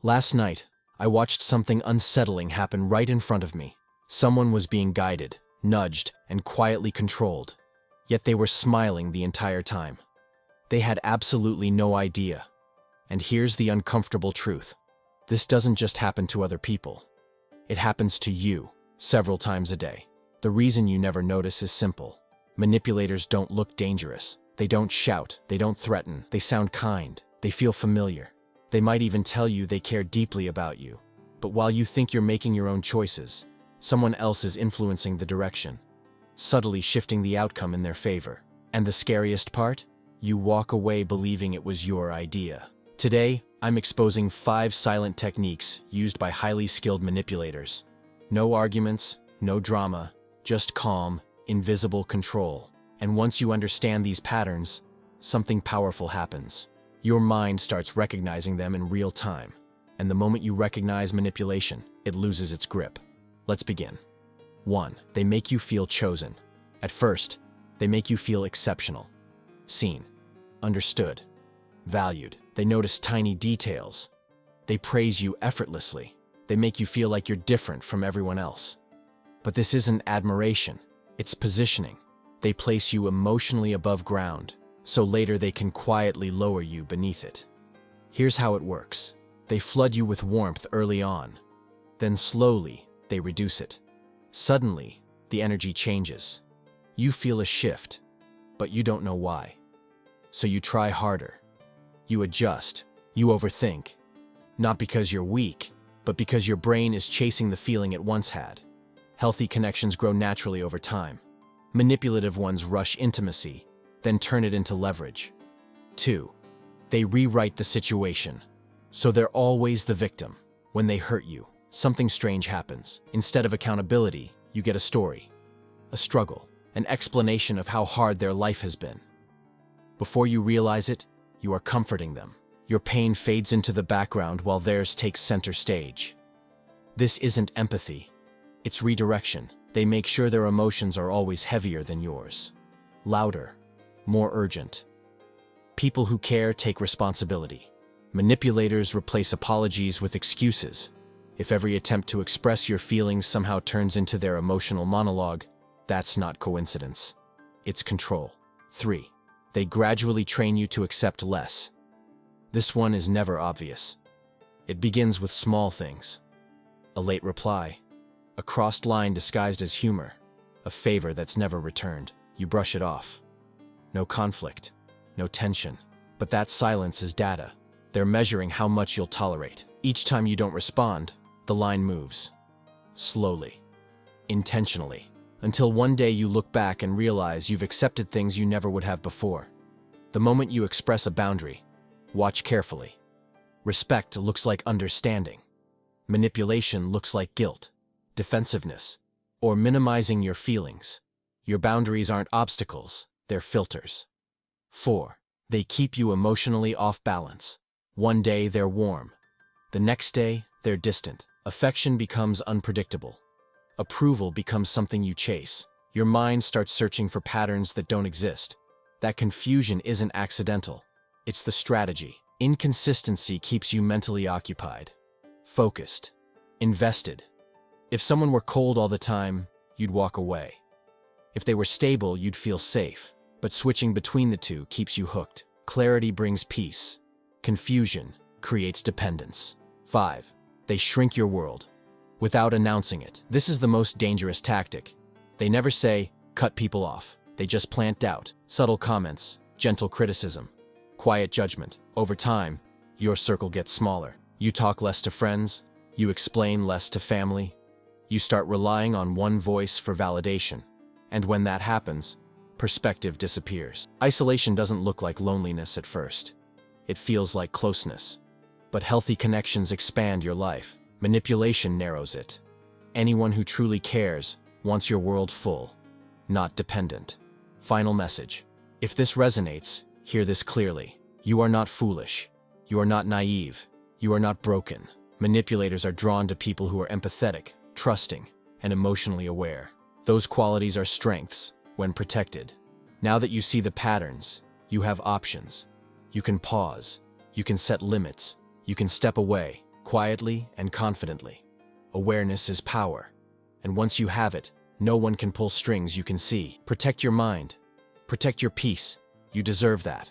Last night, I watched something unsettling happen right in front of me. Someone was being guided, nudged, and quietly controlled. Yet they were smiling the entire time. They had absolutely no idea. And here's the uncomfortable truth. This doesn't just happen to other people. It happens to you, several times a day. The reason you never notice is simple. Manipulators don't look dangerous. They don't shout. They don't threaten. They sound kind. They feel familiar. They might even tell you they care deeply about you. But while you think you're making your own choices, someone else is influencing the direction, subtly shifting the outcome in their favor. And the scariest part? You walk away believing it was your idea. Today, I'm exposing 5 silent techniques used by highly skilled manipulators. No arguments, no drama, just calm, invisible control. And once you understand these patterns, something powerful happens. Your mind starts recognizing them in real time. And the moment you recognize manipulation, it loses its grip. Let's begin. 1. They make you feel chosen. At first, they make you feel exceptional. Seen. Understood. Valued. They notice tiny details. They praise you effortlessly. They make you feel like you're different from everyone else. But this isn't admiration. It's positioning. They place you emotionally above ground, so later they can quietly lower you beneath it. Here's how it works. They flood you with warmth early on. Then slowly, they reduce it. Suddenly, the energy changes. You feel a shift, but you don't know why. So you try harder. You adjust. You overthink. Not because you're weak, but because your brain is chasing the feeling it once had. Healthy connections grow naturally over time. Manipulative ones rush intimacy, then turn it into leverage. 2. They rewrite the situation. So they're always the victim. When they hurt you, something strange happens. Instead of accountability, you get a story, a struggle, an explanation of how hard their life has been. Before you realize it, you are comforting them. Your pain fades into the background while theirs takes center stage. This isn't empathy. It's redirection. They make sure their emotions are always heavier than yours. Louder, more urgent. People who care take responsibility. Manipulators replace apologies with excuses. If every attempt to express your feelings somehow turns into their emotional monologue, that's not coincidence. It's control. 3. They gradually train you to accept less. This one is never obvious. It begins with small things. A late reply, a crossed line disguised as humor, a favor that's never returned. You brush it off. No conflict, no tension. But that silence is data. They're measuring how much you'll tolerate. Each time you don't respond, the line moves. Slowly. Intentionally. Until one day you look back and realize you've accepted things you never would have before. The moment you express a boundary, watch carefully. Respect looks like understanding. Manipulation looks like guilt, defensiveness, or minimizing your feelings. Your boundaries aren't obstacles, they're filters. 4. They keep you emotionally off balance. One day they're warm. The next day, they're distant. Affection becomes unpredictable. Approval becomes something you chase. Your mind starts searching for patterns that don't exist. That confusion isn't accidental. It's the strategy. Inconsistency keeps you mentally occupied, focused, invested. If someone were cold all the time, you'd walk away. If they were stable, you'd feel safe. But switching between the two keeps you hooked. Clarity brings peace. Confusion creates dependence. 5. They shrink your world without announcing it. This is the most dangerous tactic. They never say, cut people off. They just plant doubt, subtle comments, gentle criticism, quiet judgment. Over time, your circle gets smaller. You talk less to friends. You explain less to family. You start relying on one voice for validation. And when that happens, perspective disappears. Isolation doesn't look like loneliness at first. It feels like closeness. But healthy connections expand your life. Manipulation narrows it. Anyone who truly cares wants your world full, not dependent. Final message. If this resonates, hear this clearly. You are not foolish. You are not naive. You are not broken. Manipulators are drawn to people who are empathetic, trusting, and emotionally aware. Those qualities are strengths when protected. Now that you see the patterns, you have options. You can pause. You can set limits. You can step away, quietly and confidently. Awareness is power, and once you have it, no one can pull strings you can see. Protect your mind. Protect your peace. You deserve that.